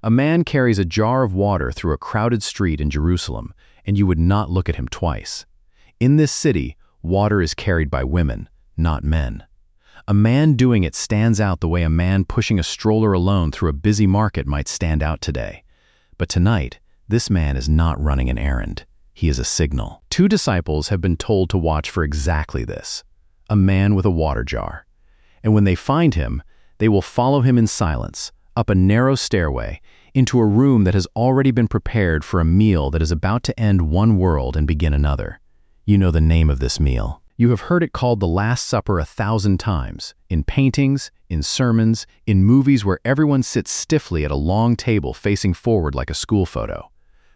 A man carries a jar of water through a crowded street in Jerusalem, and you would not look at him twice. In this city, water is carried by women, not men. A man doing it stands out the way a man pushing a stroller alone through a busy market might stand out today. But tonight, this man is not running an errand. He is a signal. 2 disciples have been told to watch for exactly this: a man with a water jar. And when they find him, they will follow him in silence, up a narrow stairway, into a room that has already been prepared for a meal that is about to end one world and begin another. You know the name of this meal. You have heard it called the Last Supper 1,000 times, in paintings, in sermons, in movies where everyone sits stiffly at a long table facing forward like a school photo.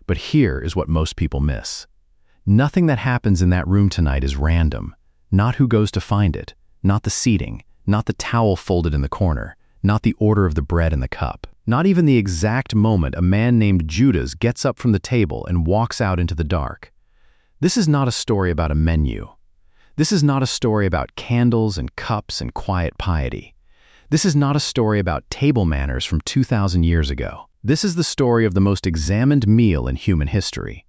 But here is what most people miss. Nothing that happens in that room tonight is random. Not who goes to find it, not the seating, not the towel folded in the corner, not the order of the bread and the cup. Not even the exact moment a man named Judas gets up from the table and walks out into the dark. This is not a story about a menu. This is not a story about candles and cups and quiet piety. This is not a story about table manners from 2,000 years ago. This is the story of the most examined meal in human history.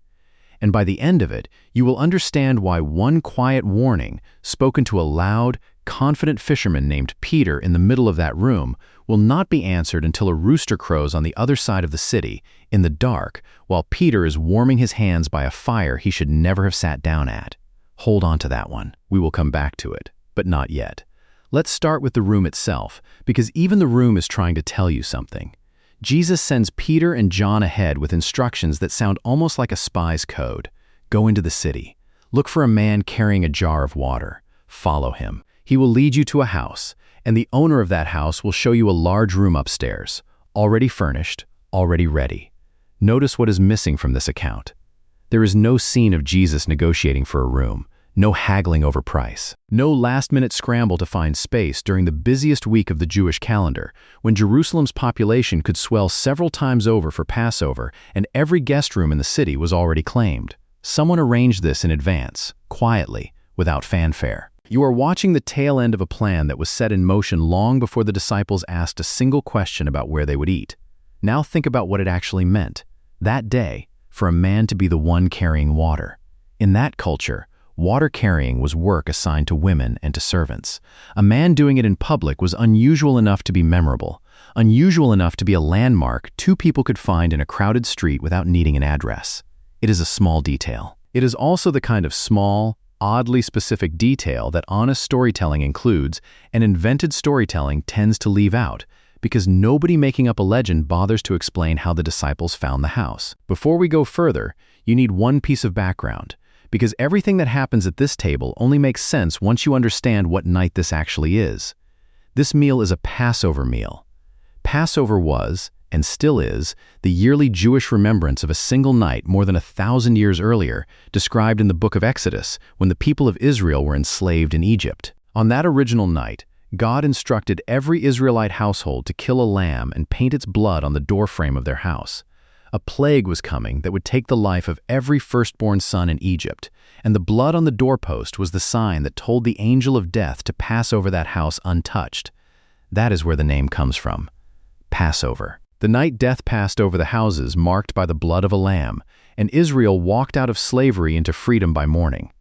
And by the end of it, you will understand why one quiet warning, spoken to a loud, confident fisherman named Peter in the middle of that room, will not be answered until a rooster crows on the other side of the city, in the dark, while Peter is warming his hands by a fire he should never have sat down at. Hold on to that one. We will come back to it, but not yet. Let's start with the room itself, because even the room is trying to tell you something. Jesus sends Peter and John ahead with instructions that sound almost like a spy's code. Go into the city. Look for a man carrying a jar of water. Follow him. He will lead you to a house, and the owner of that house will show you a large room upstairs, already furnished, already ready. Notice what is missing from this account. There is no scene of Jesus negotiating for a room, no haggling over price, no last-minute scramble to find space during the busiest week of the Jewish calendar, when Jerusalem's population could swell several times over for Passover and every guest room in the city was already claimed. Someone arranged this in advance, quietly, without fanfare. You are watching the tail end of a plan that was set in motion long before the disciples asked a single question about where they would eat. Now think about what it actually meant, that day, for a man to be the one carrying water. In that culture, water carrying was work assigned to women and to servants. A man doing it in public was unusual enough to be memorable, unusual enough to be a landmark 2 people could find in a crowded street without needing an address. It is a small detail. It is also the kind of small, oddly specific detail that honest storytelling includes and invented storytelling tends to leave out, because nobody making up a legend bothers to explain how the disciples found the house. Before we go further, you need one piece of background, because everything that happens at this table only makes sense once you understand what night this actually is. This meal is a Passover meal. Passover was, and still is, the yearly Jewish remembrance of a single night more than 1,000 years earlier, described in the book of Exodus, when the people of Israel were enslaved in Egypt. On that original night, God instructed every Israelite household to kill a lamb and paint its blood on the doorframe of their house. A plague was coming that would take the life of every firstborn son in Egypt, and the blood on the doorpost was the sign that told the angel of death to pass over that house untouched. That is where the name comes from. Passover. The night death passed over the houses marked by the blood of a lamb, and Israel walked out of slavery into freedom by morning.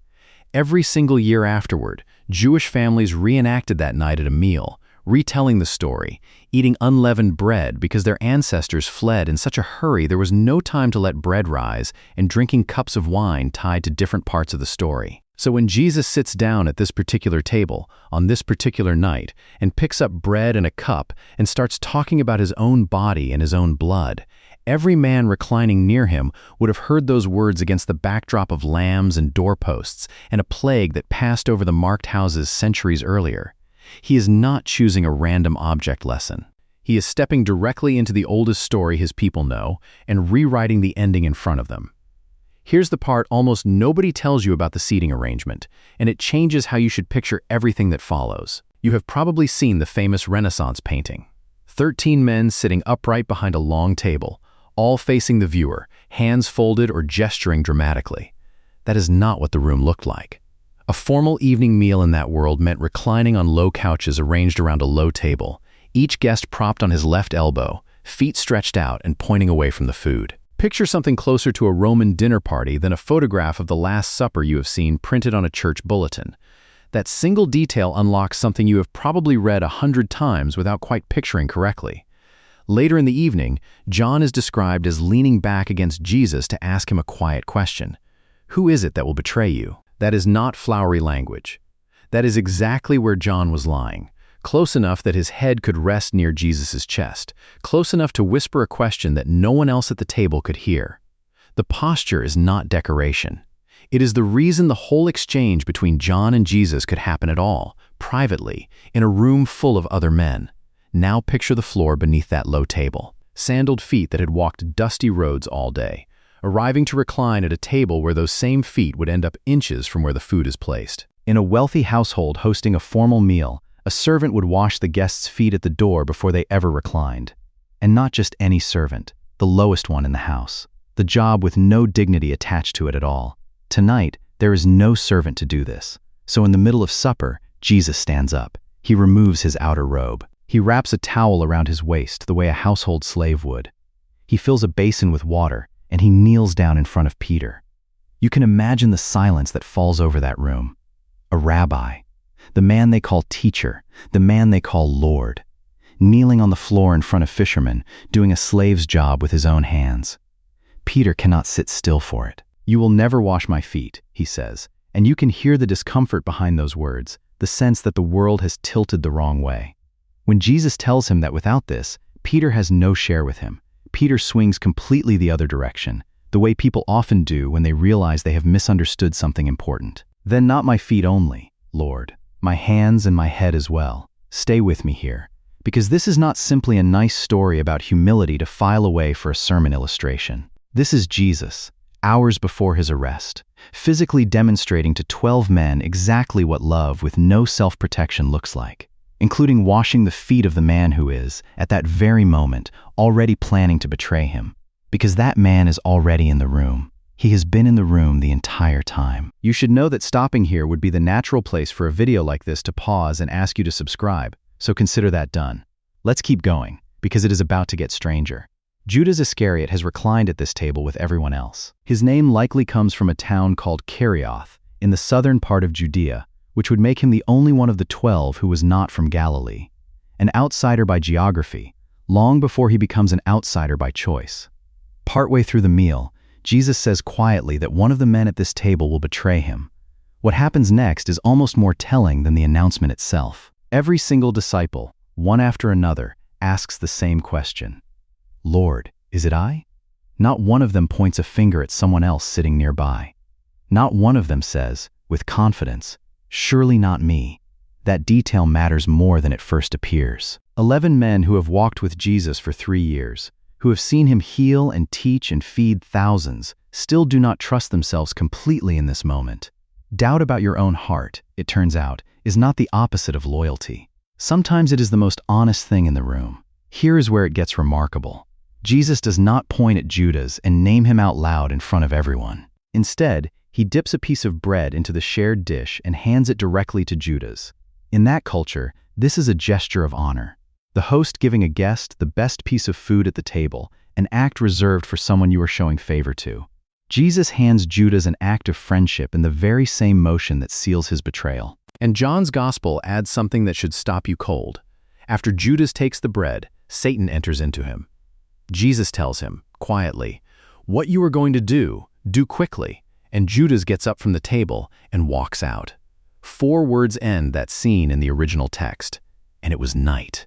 Every single year afterward, Jewish families reenacted that night at a meal, retelling the story, eating unleavened bread because their ancestors fled in such a hurry there was no time to let bread rise, and drinking cups of wine tied to different parts of the story. So when Jesus sits down at this particular table, on this particular night, and picks up bread and a cup and starts talking about his own body and his own blood, every man reclining near him would have heard those words against the backdrop of lambs and doorposts and a plague that passed over the marked houses centuries earlier. He is not choosing a random object lesson. He is stepping directly into the oldest story his people know and rewriting the ending in front of them. Here's the part almost nobody tells you about the seating arrangement, and it changes how you should picture everything that follows. You have probably seen the famous Renaissance painting. 13 men sitting upright behind a long table, all facing the viewer, hands folded or gesturing dramatically. That is not what the room looked like. A formal evening meal in that world meant reclining on low couches arranged around a low table, each guest propped on his left elbow, feet stretched out and pointing away from the food. Picture something closer to a Roman dinner party than a photograph of the Last Supper you have seen printed on a church bulletin. That single detail unlocks something you have probably read 100 times without quite picturing correctly. Later in the evening, John is described as leaning back against Jesus to ask him a quiet question. Who is it that will betray you? That is not flowery language. That is exactly where John was lying, close enough that his head could rest near Jesus' chest, close enough to whisper a question that no one else at the table could hear. The posture is not decoration. It is the reason the whole exchange between John and Jesus could happen at all, privately, in a room full of other men. Now picture the floor beneath that low table. Sandaled feet that had walked dusty roads all day, arriving to recline at a table where those same feet would end up inches from where the food is placed. In a wealthy household hosting a formal meal, a servant would wash the guests' feet at the door before they ever reclined. And not just any servant, the lowest one in the house. The job with no dignity attached to it at all. Tonight, there is no servant to do this. So in the middle of supper, Jesus stands up. He removes his outer robe. He wraps a towel around his waist the way a household slave would. He fills a basin with water, and he kneels down in front of Peter. You can imagine the silence that falls over that room. A rabbi, the man they call teacher, the man they call Lord, kneeling on the floor in front of fishermen, doing a slave's job with his own hands. Peter cannot sit still for it. "You will never wash my feet," he says, and you can hear the discomfort behind those words, the sense that the world has tilted the wrong way. When Jesus tells him that without this, Peter has no share with him, Peter swings completely the other direction, the way people often do when they realize they have misunderstood something important. "Then not my feet only, Lord, my hands and my head as well. Stay with me here, because this is not simply a nice story about humility to file away for a sermon illustration. This is Jesus, hours before his arrest, physically demonstrating to 12 men exactly what love with no self-protection looks like, including washing the feet of the man who is, at that very moment, already planning to betray him. Because that man is already in the room. He has been in the room the entire time." You should know that stopping here would be the natural place for a video like this to pause and ask you to subscribe, so consider that done. Let's keep going, because it is about to get stranger. Judas Iscariot has reclined at this table with everyone else. His name likely comes from a town called Kerioth, in the southern part of Judea, which would make him the only one of the 12 who was not from Galilee. An outsider by geography, long before he becomes an outsider by choice. Partway through the meal, Jesus says quietly that one of the men at this table will betray him. What happens next is almost more telling than the announcement itself. Every single disciple, one after another, asks the same question. "Lord, is it I?" Not one of them points a finger at someone else sitting nearby. Not one of them says, with confidence, "Surely not me." That detail matters more than it first appears. 11 men who have walked with Jesus for 3 years, who have seen him heal and teach and feed thousands, still do not trust themselves completely in this moment. Doubt about your own heart, it turns out, is not the opposite of loyalty. Sometimes it is the most honest thing in the room. Here is where it gets remarkable. Jesus does not point at Judas and name him out loud in front of everyone. Instead, he dips a piece of bread into the shared dish and hands it directly to Judas. In that culture, this is a gesture of honor. The host giving a guest the best piece of food at the table, an act reserved for someone you are showing favor to. Jesus hands Judas an act of friendship in the very same motion that seals his betrayal. And John's gospel adds something that should stop you cold. After Judas takes the bread, Satan enters into him. Jesus tells him, quietly, "What you are going to do quickly," and Judas gets up from the table and walks out. 4 words end that scene in the original text, and it was night.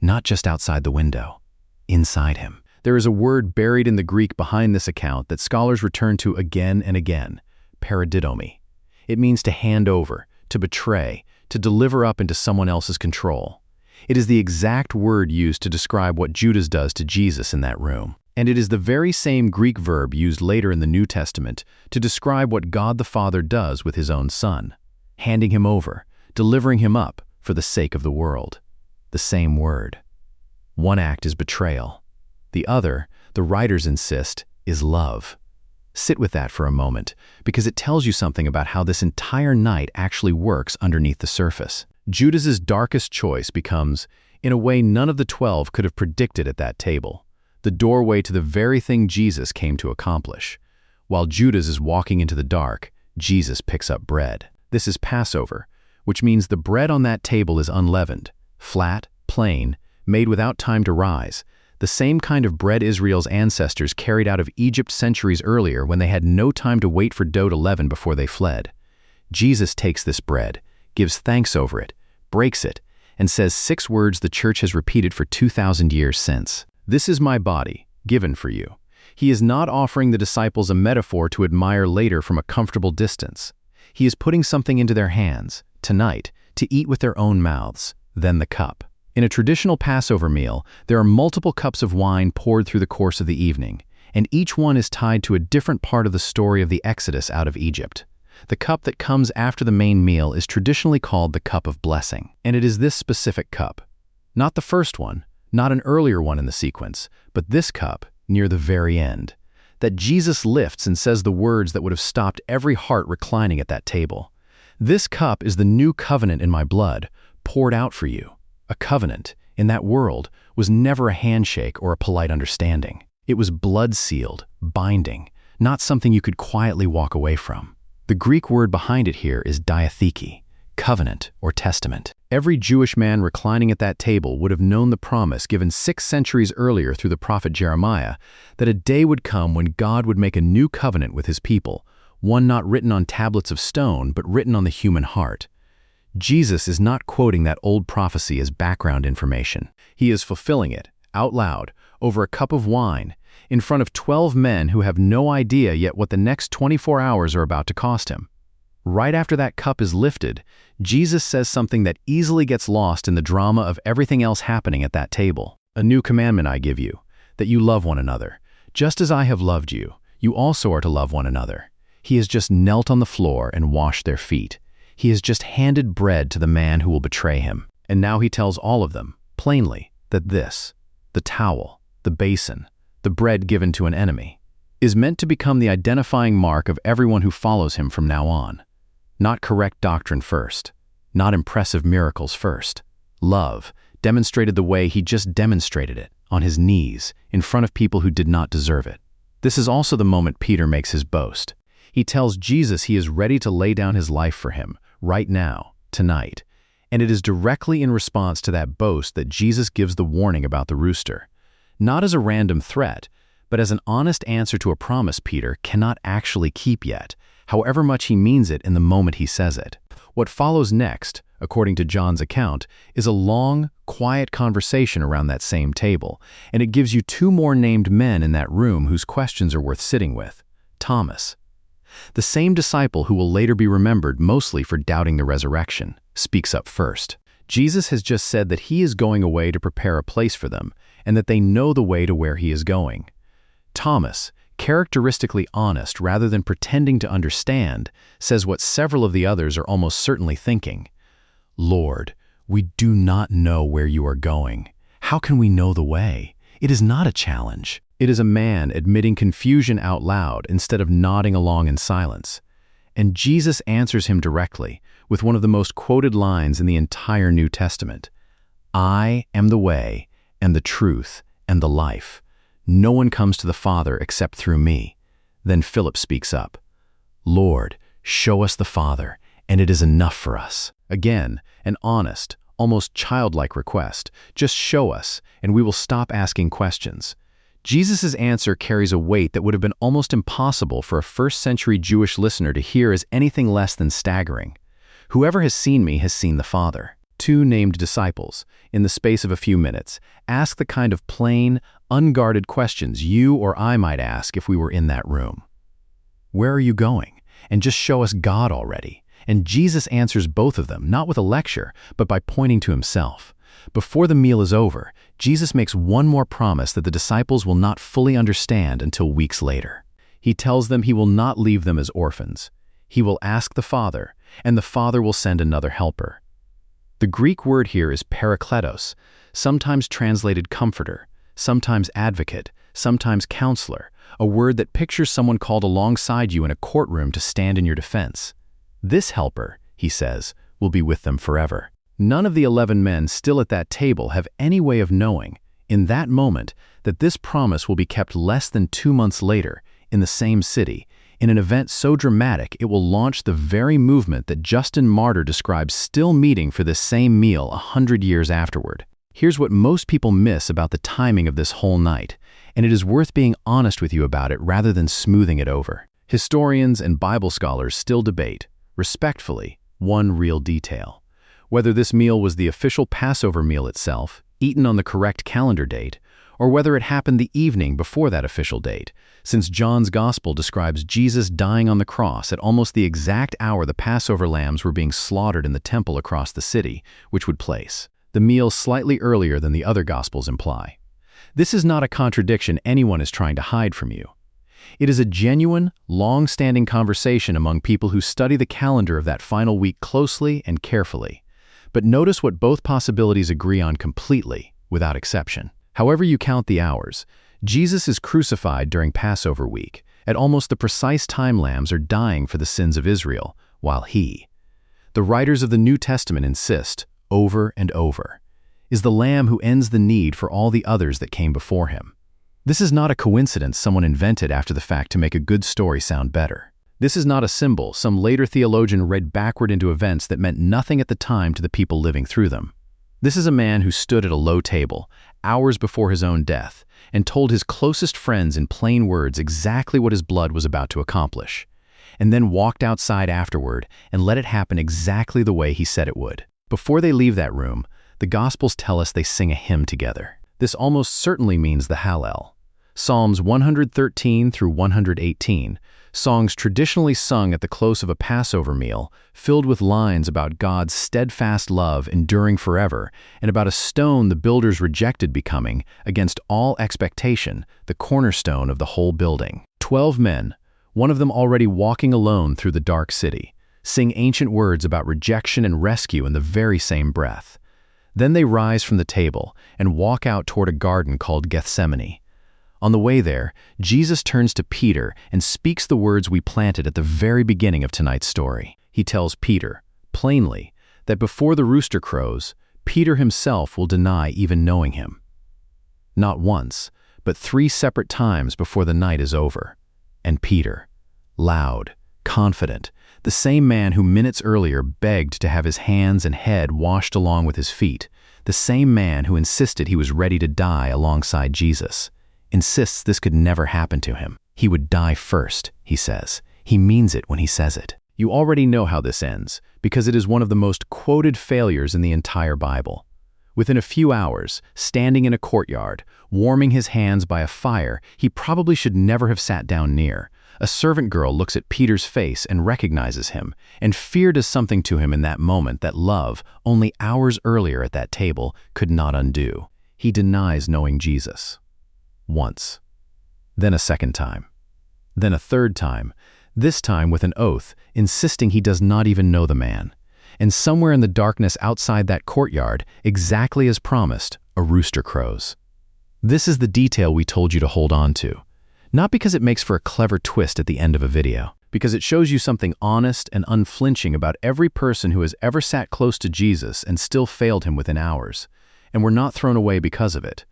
Not just outside the window, inside him. There is a word buried in the Greek behind this account that scholars return to again and again, paradidomi. It means to hand over, to betray, to deliver up into someone else's control. It is the exact word used to describe what Judas does to Jesus in that room. And it is the very same Greek verb used later in the New Testament to describe what God the Father does with his own Son, handing him over, delivering him up for the sake of the world. The same word. One act is betrayal. The other, the writers insist, is love. Sit with that for a moment, because it tells you something about how this entire night actually works underneath the surface. Judas's darkest choice becomes, in a way none of the 12 could have predicted at that table. the doorway to the very thing Jesus came to accomplish. While Judas is walking into the dark, Jesus picks up bread. This is Passover, which means the bread on that table is unleavened, flat, plain, made without time to rise, the same kind of bread Israel's ancestors carried out of Egypt centuries earlier when they had no time to wait for dough to leaven before they fled. Jesus takes this bread, gives thanks over it, breaks it, and says 6 words the church has repeated for 2,000 years since. "This is my body, given for you." He is not offering the disciples a metaphor to admire later from a comfortable distance. He is putting something into their hands, tonight, to eat with their own mouths, then the cup. In a traditional Passover meal, there are multiple cups of wine poured through the course of the evening, and each one is tied to a different part of the story of the Exodus out of Egypt. The cup that comes after the main meal is traditionally called the cup of blessing, and it is this specific cup. Not the first one, not an earlier one in the sequence, but this cup, near the very end, that Jesus lifts and says the words that would have stopped every heart reclining at that table. "This cup is the new covenant in my blood, poured out for you." A covenant, in that world, was never a handshake or a polite understanding. It was blood-sealed, binding, not something you could quietly walk away from. The Greek word behind it here is diatheke, covenant or testament. Every Jewish man reclining at that table would have known the promise given 6 centuries earlier through the prophet Jeremiah that a day would come when God would make a new covenant with his people, one not written on tablets of stone but written on the human heart. Jesus is not quoting that old prophecy as background information. He is fulfilling it, out loud, over a cup of wine, in front of 12 men who have no idea yet what the next 24 hours are about to cost him. Right after that cup is lifted, Jesus says something that easily gets lost in the drama of everything else happening at that table. "A new commandment I give you, that you love one another. Just as I have loved you, you also are to love one another." He has just knelt on the floor and washed their feet. He has just handed bread to the man who will betray him. And now he tells all of them, plainly, that this, the towel, the basin, the bread given to an enemy, is meant to become the identifying mark of everyone who follows him from now on. Not correct doctrine first, not impressive miracles first. Love, demonstrated the way he just demonstrated it, on his knees, in front of people who did not deserve it. This is also the moment Peter makes his boast. He tells Jesus he is ready to lay down his life for him, right now, tonight. And it is directly in response to that boast that Jesus gives the warning about the rooster. Not as a random threat, but as an honest answer to a promise Peter cannot actually keep yet, however much he means it in the moment he says it. What follows next, according to John's account, is a long, quiet conversation around that same table, and it gives you 2 more named men in that room whose questions are worth sitting with. Thomas, the same disciple who will later be remembered mostly for doubting the resurrection, speaks up first. Jesus has just said that he is going away to prepare a place for them, and that they know the way to where he is going. Thomas, characteristically honest rather than pretending to understand, says what several of the others are almost certainly thinking. "Lord, we do not know where you are going. How can we know the way?" It is not a challenge. It is a man admitting confusion out loud instead of nodding along in silence. And Jesus answers him directly with one of the most quoted lines in the entire New Testament. "I am the way and the truth and the life. No one comes to the Father except through me." Then Philip speaks up. "Lord, show us the Father, and it is enough for us." Again, an honest, almost childlike request. Just show us, and we will stop asking questions. Jesus' answer carries a weight that would have been almost impossible for a first-century Jewish listener to hear as anything less than staggering. "Whoever has seen me has seen the Father." 2 named disciples, in the space of a few minutes, ask the kind of plain, unguarded questions you or I might ask if we were in that room. Where are you going? And just show us God already. And Jesus answers both of them, not with a lecture, but by pointing to himself. Before the meal is over, Jesus makes one more promise that the disciples will not fully understand until weeks later. He tells them he will not leave them as orphans. He will ask the Father, and the Father will send another helper. The Greek word here is parakletos, sometimes translated comforter, sometimes advocate, sometimes counselor, a word that pictures someone called alongside you in a courtroom to stand in your defense. This helper, he says, will be with them forever. None of the 11 men still at that table have any way of knowing, in that moment, that this promise will be kept less than 2 months later, in the same city, in an event so dramatic it will launch the very movement that Justin Martyr describes still meeting for this same meal 100 years afterward. Here's what most people miss about the timing of this whole night, and it is worth being honest with you about it rather than smoothing it over. Historians and Bible scholars still debate, respectfully, one real detail: whether this meal was the official Passover meal itself, eaten on the correct calendar date, or whether it happened the evening before that official date, since John's Gospel describes Jesus dying on the cross at almost the exact hour the Passover lambs were being slaughtered in the temple across the city, which would place the meal slightly earlier than the other Gospels imply. This is not a contradiction anyone is trying to hide from you. It is a genuine, long-standing conversation among people who study the calendar of that final week closely and carefully. But notice what both possibilities agree on completely, without exception. However you count the hours, Jesus is crucified during Passover week. At almost the precise time lambs are dying for the sins of Israel, while he, the writers of the New Testament insist, over and over, is the lamb who ends the need for all the others that came before him. This is not a coincidence someone invented after the fact to make a good story sound better. This is not a symbol some later theologian read backward into events that meant nothing at the time to the people living through them. This is a man who stood at a low table, hours before his own death, and told his closest friends in plain words exactly what his blood was about to accomplish, and then walked outside afterward and let it happen exactly the way he said it would. Before they leave that room, the Gospels tell us they sing a hymn together. This almost certainly means the Hallel. Psalms 113 through 118, songs traditionally sung at the close of a Passover meal, filled with lines about God's steadfast love enduring forever, and about a stone the builders rejected becoming, against all expectation, the cornerstone of the whole building. 12 men, one of them already walking alone through the dark city, sing ancient words about rejection and rescue in the very same breath. Then they rise from the table and walk out toward a garden called Gethsemane. On the way there, Jesus turns to Peter and speaks the words we planted at the very beginning of tonight's story. He tells Peter, plainly, that before the rooster crows, Peter himself will deny even knowing him. Not once, but 3 separate times before the night is over. And Peter, loud, confident, the same man who minutes earlier begged to have his hands and head washed along with his feet, the same man who insisted he was ready to die alongside Jesus, insists this could never happen to him. He would die first, he says. He means it when he says it. You already know how this ends, because it is one of the most quoted failures in the entire Bible. Within a few hours, standing in a courtyard, warming his hands by a fire he probably should never have sat down near, a servant girl looks at Peter's face and recognizes him, and fear does something to him in that moment that love, only hours earlier at that table, could not undo. He denies knowing Jesus. Once. Then a second time. Then a third time, this time with an oath, insisting he does not even know the man. And somewhere in the darkness outside that courtyard, exactly as promised, a rooster crows. This is the detail we told you to hold on to. Not because it makes for a clever twist at the end of a video, because it shows you something honest and unflinching about every person who has ever sat close to Jesus and still failed him within hours, and were not thrown away because of it.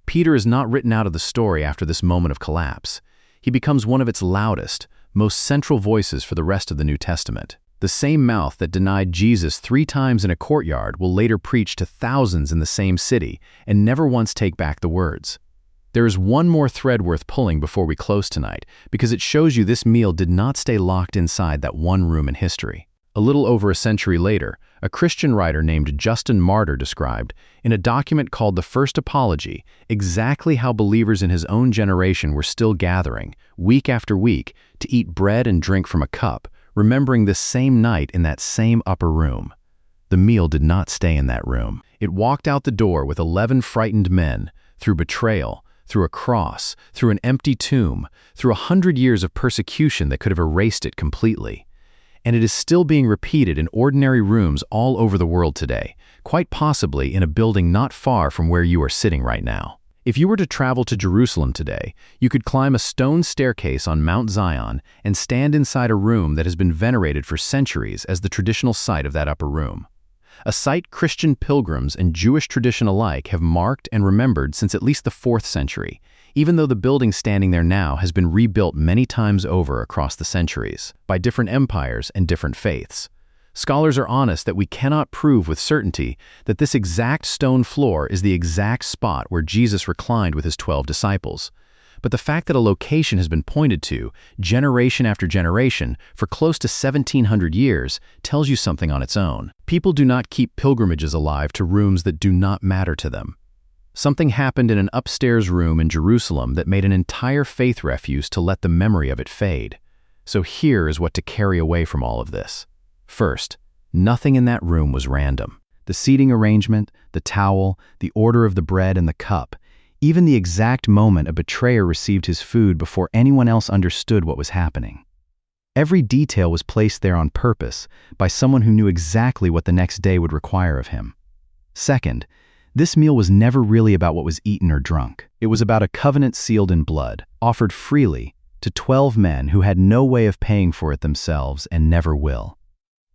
Peter is not written out of the story after this moment of collapse. He becomes one of its loudest, most central voices for the rest of the New Testament. The same mouth that denied Jesus 3 times in a courtyard will later preach to thousands in the same city and never once take back the words. There is one more thread worth pulling before we close tonight, because it shows you this meal did not stay locked inside that one room in history. A little over a century later, a Christian writer named Justin Martyr described, in a document called The First Apology, exactly how believers in his own generation were still gathering, week after week, to eat bread and drink from a cup, remembering this same night in that same upper room. The meal did not stay in that room. It walked out the door with 11 frightened men, through betrayal, through a cross, through an empty tomb, through 100 years of persecution that could have erased it completely. And it is still being repeated in ordinary rooms all over the world today, quite possibly in a building not far from where you are sitting right now. If you were to travel to Jerusalem today, you could climb a stone staircase on Mount Zion and stand inside a room that has been venerated for centuries as the traditional site of that upper room. a site Christian pilgrims and Jewish tradition alike have marked and remembered since at least the 4th century, even though the building standing there now has been rebuilt many times over across the centuries, by different empires and different faiths. Scholars are honest that we cannot prove with certainty that this exact stone floor is the exact spot where Jesus reclined with his 12 disciples. But the fact that a location has been pointed to, generation after generation, for close to 1,700 years, tells you something on its own. People do not keep pilgrimages alive to rooms that do not matter to them. Something happened in an upstairs room in Jerusalem that made an entire faith refuse to let the memory of it fade. So here is what to carry away from all of this. First, nothing in that room was random. The seating arrangement, the towel, the order of the bread and the cup, even the exact moment a betrayer received his food before anyone else understood what was happening. Every detail was placed there on purpose by someone who knew exactly what the next day would require of him. Second, this meal was never really about what was eaten or drunk. It was about a covenant sealed in blood, offered freely to 12 men who had no way of paying for it themselves and never will.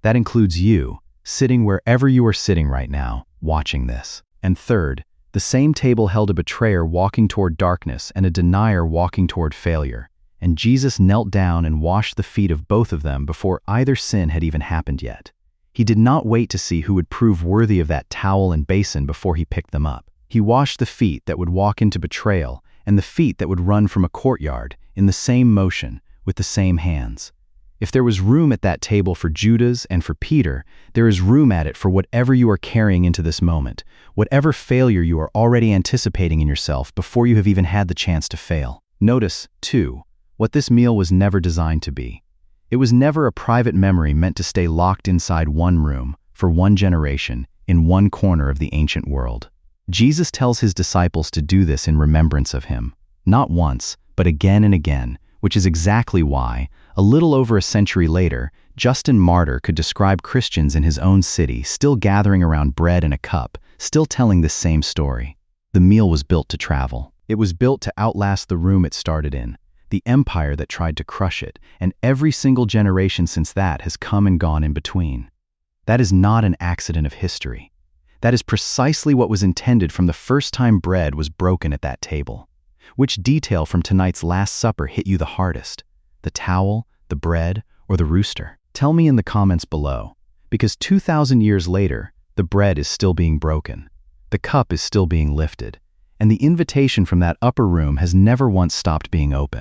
That includes you, sitting wherever you are sitting right now, watching this. And third, the same table held a betrayer walking toward darkness and a denier walking toward failure, and Jesus knelt down and washed the feet of both of them before either sin had even happened yet. He did not wait to see who would prove worthy of that towel and basin before he picked them up. He washed the feet that would walk into betrayal and the feet that would run from a courtyard in the same motion, with the same hands. If there was room at that table for Judas and for Peter, there is room at it for whatever you are carrying into this moment, whatever failure you are already anticipating in yourself before you have even had the chance to fail. Notice, too, what this meal was never designed to be. It was never a private memory meant to stay locked inside one room, for one generation, in one corner of the ancient world. Jesus tells his disciples to do this in remembrance of him, not once, but again and again, which is exactly why, a little over a century later, Justin Martyr could describe Christians in his own city still gathering around bread and a cup, still telling this same story. The meal was built to travel. It was built to outlast the room it started in, the empire that tried to crush it, and every single generation since that has come and gone in between. That is not an accident of history. That is precisely what was intended from the first time bread was broken at that table. Which detail from tonight's Last Supper hit you the hardest? The towel, the bread, or the rooster? Tell me in the comments below, because 2,000 years later, the bread is still being broken, the cup is still being lifted, and the invitation from that upper room has never once stopped being open.